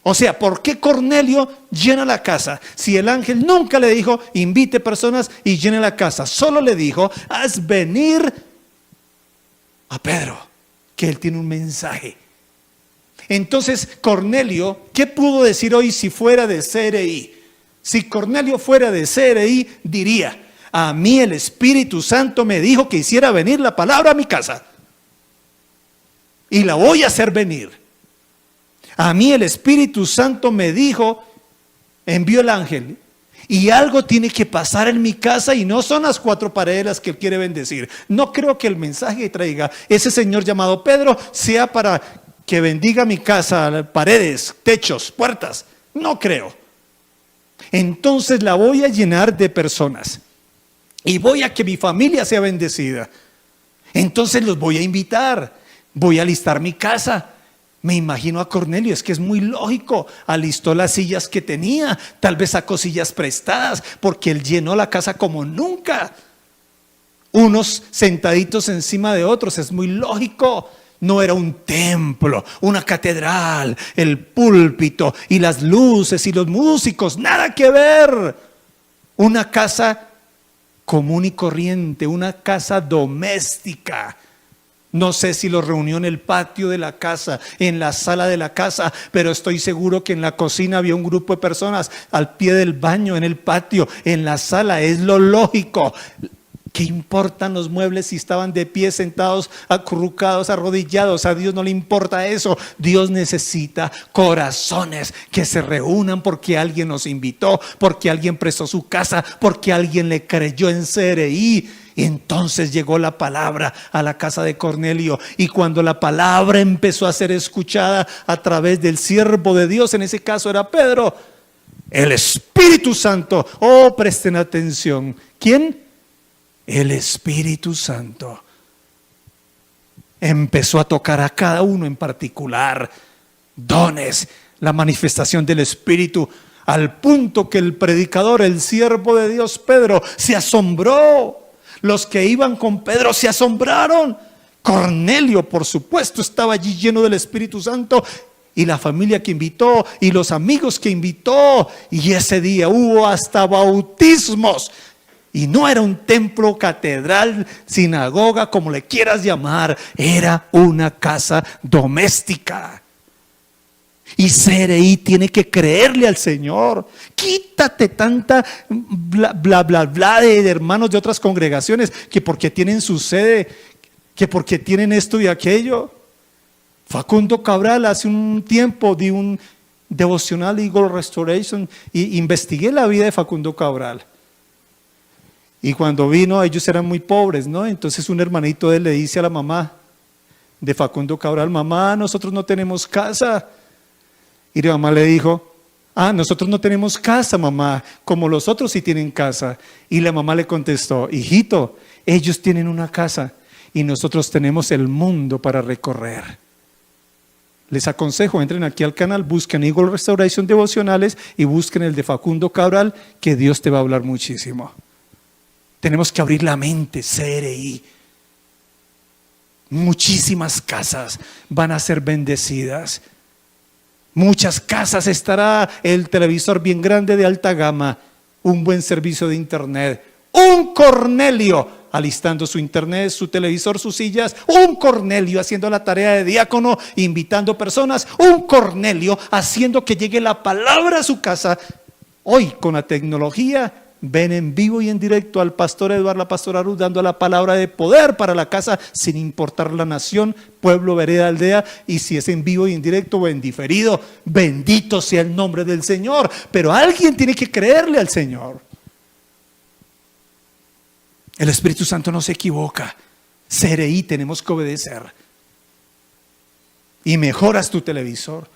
O sea, ¿por qué Cornelio llena la casa? Si el ángel nunca le dijo, invite personas y llene la casa. Solo le dijo, haz venir a Pedro, que él tiene un mensaje. Entonces, Cornelio, ¿qué pudo decir hoy si fuera de CRI? Si Cornelio fuera de CRI, diría, a mí el Espíritu Santo me dijo que hiciera venir la palabra a mi casa. Y la voy a hacer venir. A mí el Espíritu Santo me dijo, envió el ángel, y algo tiene que pasar en mi casa y no son las 4 paredes las que él quiere bendecir. No creo que el mensaje que traiga ese señor llamado Pedro sea para que bendiga mi casa, paredes, techos, puertas. No creo. Entonces la voy a llenar de personas y voy a que mi familia sea bendecida. Entonces los voy a invitar, voy a alistar mi casa. Me imagino a Cornelio, es que es muy lógico, alistó las sillas que tenía, tal vez sacó sillas prestadas, porque él llenó la casa como nunca. Unos sentaditos encima de otros, es muy lógico. No era un templo, una catedral, el púlpito y las luces y los músicos, nada que ver. Una casa común y corriente, una casa doméstica. No sé si lo reunió en el patio de la casa, en la sala de la casa, pero estoy seguro que en la cocina había un grupo de personas, al pie del baño, en el patio, en la sala. Es lo lógico. ¿Qué importan los muebles si estaban de pie, sentados, acurrucados, arrodillados? A Dios no le importa eso. Dios necesita corazones que se reúnan porque alguien nos invitó, porque alguien prestó su casa, porque alguien le creyó en CRI. Y entonces llegó la palabra a la casa de Cornelio, y cuando la palabra empezó a ser escuchada a través del siervo de Dios, en ese caso era Pedro, el Espíritu Santo, oh, presten atención, ¿quién? El Espíritu Santo empezó a tocar a cada uno en particular, dones, la manifestación del Espíritu, al punto que el predicador, el siervo de Dios Pedro, se asombró. Los que iban con Pedro se asombraron. Cornelio, por supuesto, estaba allí lleno del Espíritu Santo, y la familia que invitó, y los amigos que invitó, y ese día hubo hasta bautismos. Y no era un templo, catedral, sinagoga, como le quieras llamar, era una casa doméstica. Y CRI tiene que creerle al Señor. Quítate tanta bla bla de hermanos de otras congregaciones que porque tienen su sede, que porque tienen esto y aquello. Facundo Cabral hace un tiempo di un devocional Eagle Restoration y investigué la vida de Facundo Cabral. Y cuando vino, ellos eran muy pobres, ¿no? Entonces un hermanito de él le dice a la mamá de Facundo Cabral: mamá, nosotros no tenemos casa. Y la mamá le dijo: nosotros no tenemos casa, mamá, como los otros sí tienen casa. Y la mamá le contestó: hijito, ellos tienen una casa y nosotros tenemos el mundo para recorrer. Les aconsejo, entren aquí al canal, busquen Eagle Restoration Devocionales y busquen el de Facundo Cabral, que Dios te va a hablar muchísimo. Tenemos que abrir la mente, CRI. Muchísimas casas van a ser bendecidas. Muchas casas estará el televisor bien grande de alta gama, un buen servicio de internet, un Cornelio alistando su internet, su televisor, sus sillas, un Cornelio haciendo la tarea de diácono, invitando personas, un Cornelio haciendo que llegue la palabra a su casa. Hoy con la tecnología ven en vivo y en directo al pastor Eduardo, la pastora Ruth, dando la palabra de poder para la casa, sin importar la nación, pueblo, vereda, aldea, y si es en vivo y en directo o en diferido, bendito sea el nombre del Señor. Pero alguien tiene que creerle al Señor. El Espíritu Santo no se equivoca. CRI tenemos que obedecer. Y mejoras tu televisor.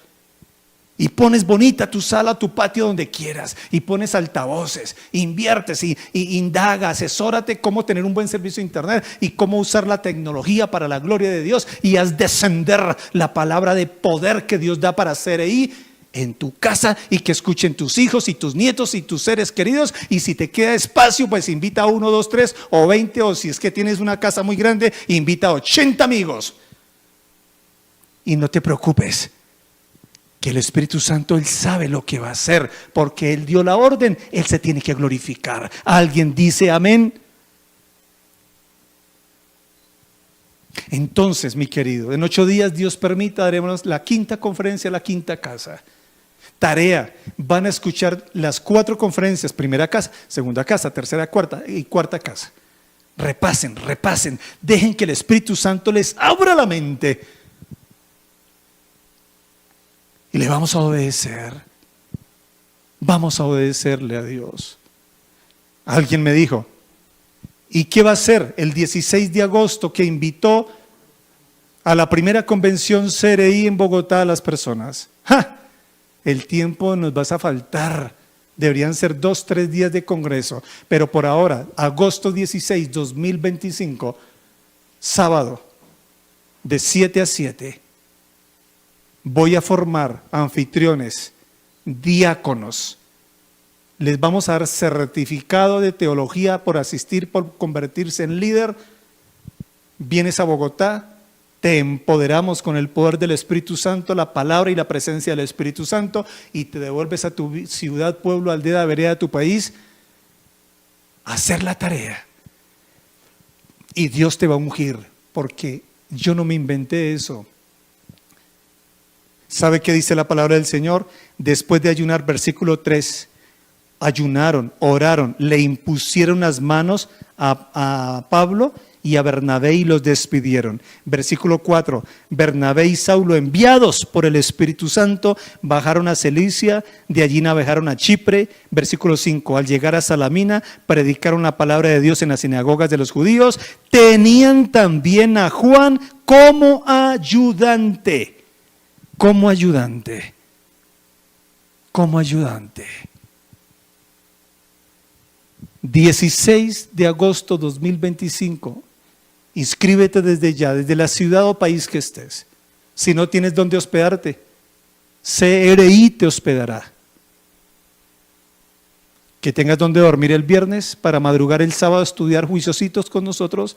Y pones bonita tu sala, tu patio, donde quieras. Y pones altavoces, inviertes y indaga, asesórate cómo tener un buen servicio de internet y cómo usar la tecnología para la gloria de Dios. Y haz descender la palabra de poder que Dios da para CRI en tu casa y que escuchen tus hijos y tus nietos y tus seres queridos. Y si te queda espacio, pues invita a 1, 2, 3 o 20, o si es que tienes una casa muy grande, invita a 80 amigos. Y no te preocupes, que el Espíritu Santo, Él sabe lo que va a hacer, porque Él dio la orden, Él se tiene que glorificar. ¿Alguien dice amén? Entonces, mi querido, en 8 días, Dios permita, daremos la 5ª conferencia, la 5ª casa. Tarea, van a escuchar las 4 conferencias, 1ª casa, 2ª casa, 3ª, 4ª y 4ª casa. Repasen, dejen que el Espíritu Santo les abra la mente. Y le vamos a obedecer. Vamos a obedecerle a Dios. Alguien me dijo, ¿y qué va a hacer el 16 de agosto que invitó a la primera convención CRI en Bogotá a las personas? ¡Ja! El tiempo nos va a faltar. Deberían ser 2, 3 días de congreso. Pero por ahora, agosto 16, 2025, sábado, de 7 a 7. Voy a formar anfitriones, diáconos. Les vamos a dar certificado de teología por asistir, por convertirse en líder. Vienes a Bogotá, te empoderamos con el poder del Espíritu Santo, la palabra y la presencia del Espíritu Santo, y te devuelves a tu ciudad, pueblo, aldea, vereda, tu país, a hacer la tarea. Y Dios te va a ungir, porque yo no me inventé eso. ¿Sabe qué dice la palabra del Señor? Después de ayunar, versículo 3, ayunaron, oraron, le impusieron las manos a Pablo y a Bernabé y los despidieron. Versículo 4, Bernabé y Saulo, enviados por el Espíritu Santo, bajaron a Cilicia, de allí navegaron a Chipre. Versículo 5, al llegar a Salamina, predicaron la palabra de Dios en las sinagogas de los judíos. Tenían también a Juan como ayudante. Como ayudante. 16 de agosto 2025. Inscríbete desde ya, desde la ciudad o país que estés. Si no tienes dónde hospedarte, CRI te hospedará. Que tengas donde dormir el viernes para madrugar el sábado, estudiar juiciositos con nosotros.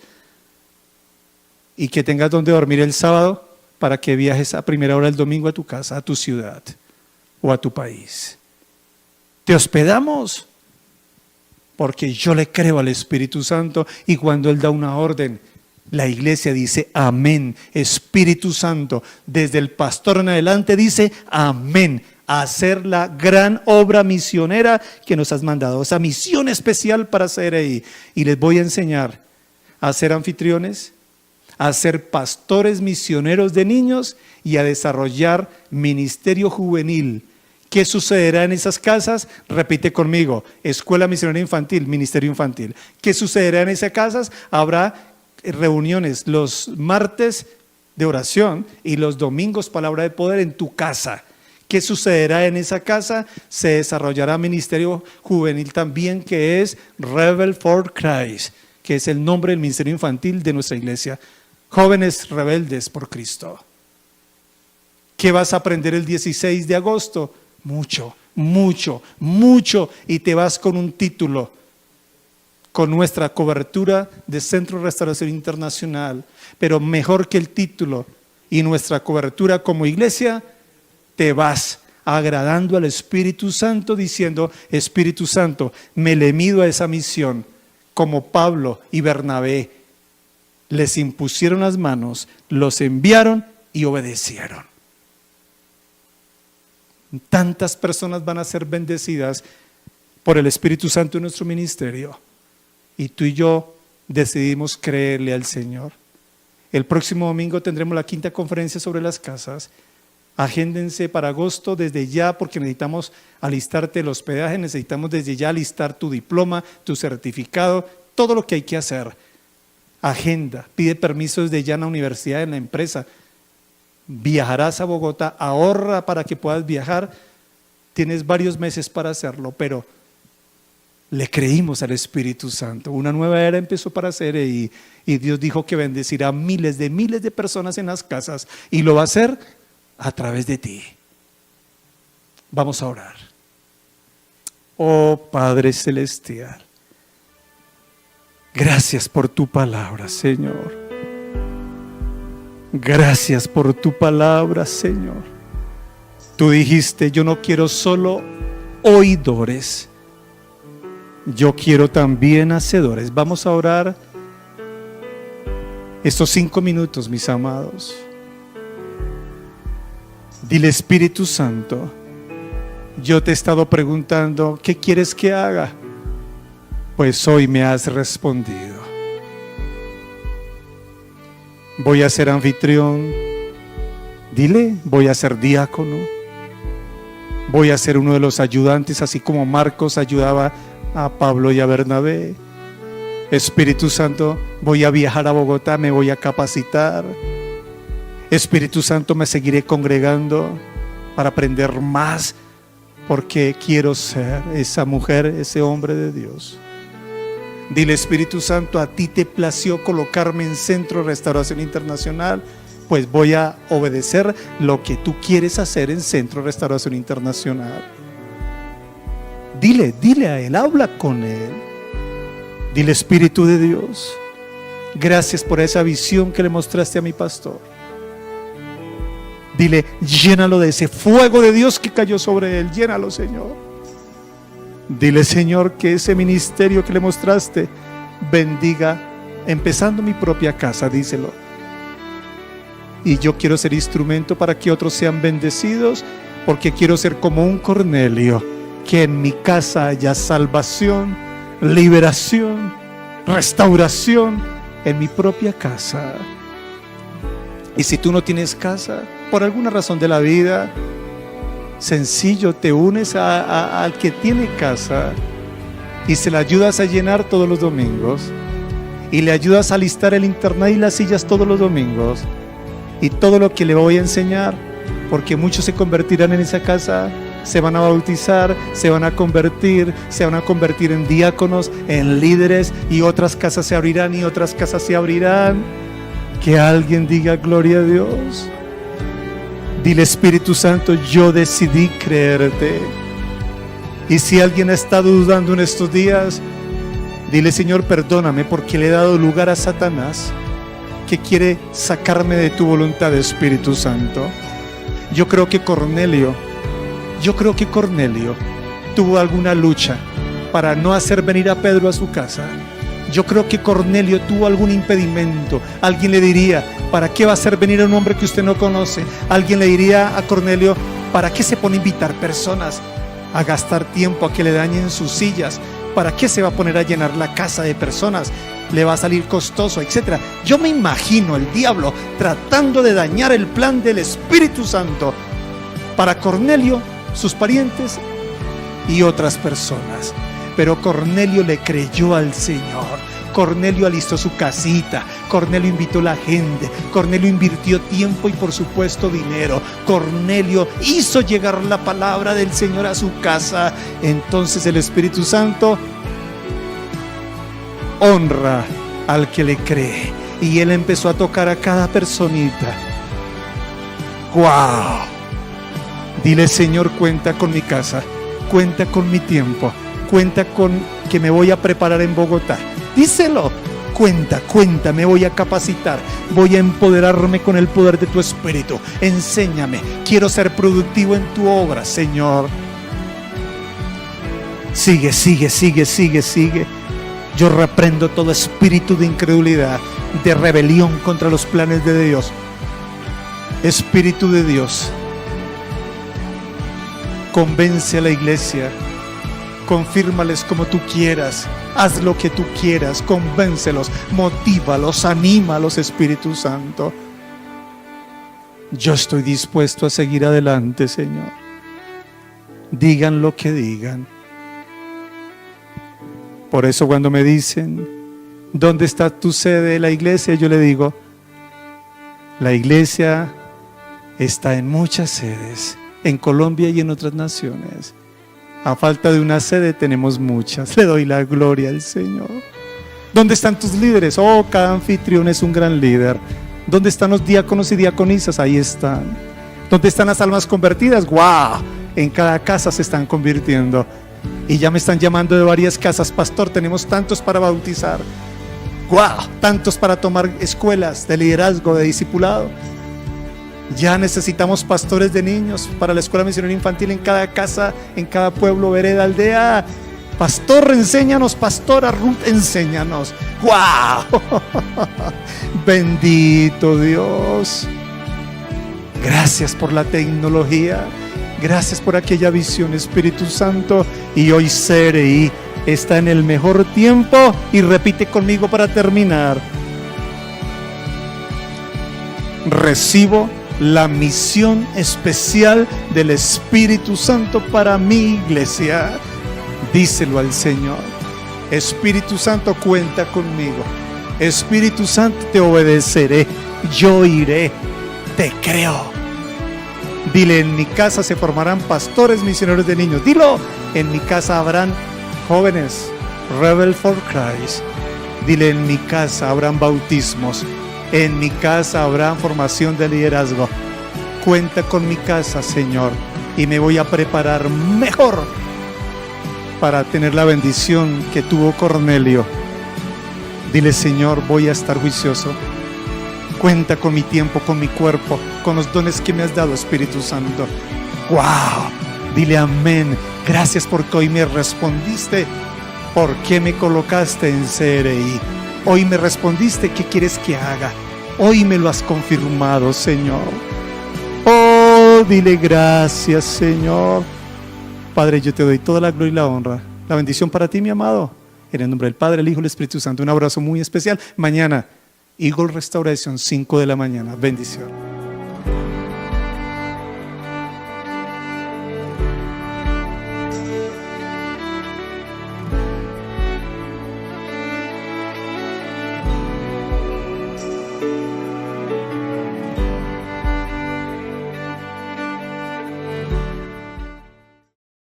Y que tengas donde dormir el sábado para que viajes a primera hora del domingo a tu casa, a tu ciudad o a tu país. Te hospedamos porque yo le creo al Espíritu Santo, y cuando Él da una orden, la iglesia dice amén. Espíritu Santo, desde el pastor en adelante, dice amén. A hacer la gran obra misionera que nos has mandado, esa misión especial para CRI. Y les voy a enseñar a ser anfitriones, a ser pastores misioneros de niños y a desarrollar ministerio juvenil. ¿Qué sucederá en esas casas? Repite conmigo: escuela misionera infantil, ministerio infantil. ¿Qué sucederá en esas casas? Habrá reuniones los martes de oración y los domingos palabra de poder en tu casa. ¿Qué sucederá en esa casa? Se desarrollará ministerio juvenil también, que es Rebel for Christ, que es el nombre del ministerio infantil de nuestra iglesia. Jóvenes rebeldes por Cristo. ¿Qué vas a aprender el 16 de agosto? Mucho. Y te vas con un título, con nuestra cobertura de Centro de Restauración Internacional. Pero mejor que el título y nuestra cobertura como iglesia, te vas agradando al Espíritu Santo, diciendo: Espíritu Santo, me le mido a esa misión, como Pablo y Bernabé. Les impusieron las manos, los enviaron y obedecieron. Tantas personas van a ser bendecidas por el Espíritu Santo en nuestro ministerio. Y tú y yo decidimos creerle al Señor. El próximo domingo tendremos la 5ª conferencia sobre las casas. Agéndense para agosto desde ya, porque necesitamos alistarte el hospedaje, necesitamos desde ya alistar tu diploma, tu certificado, todo lo que hay que hacer. agenda, pide permiso desde ya en la universidad, en la empresa. Viajarás a Bogotá, ahorra para que puedas viajar. Tienes varios meses para hacerlo, pero le creímos al Espíritu Santo. Una nueva era empezó para hacer y Dios dijo que bendecirá a miles de personas en las casas y lo va a hacer a través de ti. Vamos a orar. Oh Padre Celestial, gracias por tu palabra, Señor. Gracias por tu palabra, Señor. Tú dijiste, yo no quiero solo oidores, yo quiero también hacedores. Vamos a orar estos 5 minutos, mis amados. Dile, Espíritu Santo, yo te he estado preguntando, ¿qué quieres que haga? Pues hoy me has respondido. Voy a ser anfitrión. Dile, voy a ser diácono. Voy a ser uno de los ayudantes, así como Marcos ayudaba a Pablo y a Bernabé. Espíritu Santo, voy a viajar a Bogotá, me voy a capacitar. Espíritu Santo, me seguiré congregando para aprender más, porque quiero ser esa mujer, ese hombre de Dios. Dile, Espíritu Santo, a ti te plació colocarme en Centro de Restauración Internacional, pues voy a obedecer lo que tú quieres hacer en Centro de Restauración Internacional. Dile a Él, habla con Él. Dile, Espíritu de Dios, gracias por esa visión que le mostraste a mi pastor. Dile, llénalo de ese fuego de Dios que cayó sobre él, llénalo, Señor. Dile, Señor, que ese ministerio que le mostraste bendiga, empezando mi propia casa, díselo. Y yo quiero ser instrumento para que otros sean bendecidos, porque quiero ser como un Cornelio, que en mi casa haya salvación, liberación, restauración en mi propia casa. Y si tú no tienes casa, por alguna razón de la vida, sencillo, te unes al que tiene casa y se la ayudas a llenar todos los domingos, y le ayudas a alistar el internet y las sillas todos los domingos, y todo lo que le voy a enseñar, porque muchos se convertirán en esa casa, se van a bautizar, se van a convertir en diáconos, en líderes, y otras casas se abrirán y otras casas se abrirán. Que alguien diga gloria a Dios. Dile, Espíritu Santo, yo decidí creerte. Y si alguien ha estado dudando en estos días, dile, Señor, perdóname porque le he dado lugar a Satanás, que quiere sacarme de tu voluntad, Espíritu Santo. Yo creo que Cornelio tuvo alguna lucha para no hacer venir a Pedro a su casa. Yo creo que Cornelio tuvo algún impedimento. Alguien le diría, ¿para qué va a hacer venir a un hombre que usted no conoce? Alguien le diría a Cornelio, ¿para qué se pone a invitar personas a gastar tiempo, a que le dañen sus sillas? ¿Para qué se va a poner a llenar la casa de personas? Le va a salir costoso, etcétera. Yo me imagino el diablo tratando de dañar el plan del Espíritu Santo para Cornelio, sus parientes y otras personas. Pero Cornelio le creyó al Señor. Cornelio alistó su casita. Cornelio invitó a la gente. Cornelio invirtió tiempo y por supuesto dinero. Cornelio hizo llegar la palabra del Señor a su casa. Entonces el Espíritu Santo honra al que le cree. Y él empezó a tocar a cada personita. ¡Wow! Dile, Señor, cuenta con mi casa, cuenta con mi tiempo, cuenta con que me voy a preparar en Bogotá. Díselo, cuenta, me voy a capacitar, voy a empoderarme con el poder de tu Espíritu. Enséñame, quiero ser productivo en tu obra, Señor. Sigue. Yo reprendo todo espíritu de incredulidad, de rebelión contra los planes de Dios. Espíritu de Dios, convence a la iglesia, confírmales como tú quieras, haz lo que tú quieras, convéncelos, motívalos, anímalos, Espíritu Santo. Yo estoy dispuesto a seguir adelante, Señor. Digan lo que digan. Por eso cuando me dicen, ¿Dónde está tu sede, la iglesia? Yo le digo, la iglesia está en muchas sedes, en Colombia y en otras naciones. A falta de una sede tenemos muchas. Le doy la gloria al Señor. ¿Dónde están tus líderes? Oh, cada anfitrión es un gran líder. ¿Dónde están los diáconos y diaconisas? Ahí están. ¿Dónde están las almas convertidas? ¡Guau! En cada casa se están convirtiendo. Y ya me están llamando de varias casas. Pastor, tenemos tantos para bautizar. ¡Guau! Tantos para tomar escuelas de liderazgo, de discipulado. Ya necesitamos pastores de niños para la escuela misionera infantil en cada casa, en cada pueblo, vereda, aldea. Pastor, enséñanos. Pastora Ruth, enséñanos. ¡Wow! Bendito Dios. Gracias por la tecnología. Gracias por aquella visión, Espíritu Santo. Y hoy CRI está en el mejor tiempo. Y repite conmigo para terminar. Recibo la misión especial del Espíritu Santo para mi iglesia. Díselo al Señor. Espíritu Santo, cuenta conmigo. Espíritu Santo, te obedeceré. Yo iré. Te creo. Dile, en mi casa se formarán pastores misioneros de niños. Dilo, en mi casa habrán jóvenes Rebel for Christ. Dile, en mi casa habrán bautismos. En mi casa habrá formación de liderazgo. Cuenta con mi casa, Señor, y me voy a preparar mejor para tener la bendición que tuvo Cornelio. Dile, Señor, voy a estar juicioso. Cuenta con mi tiempo, con mi cuerpo, con los dones que me has dado, Espíritu Santo. ¡Wow! Dile amén. Gracias porque hoy me respondiste. ¿Por qué me colocaste en CRI? Hoy me respondiste, ¿qué quieres que haga? Hoy me lo has confirmado, Señor. Oh, dile gracias, Señor. Padre, yo te doy toda la gloria y la honra. La bendición para ti, mi amado. En el nombre del Padre, el Hijo y el Espíritu Santo. Un abrazo muy especial. Mañana, Eagle Restauración, 5 de la mañana. Bendición.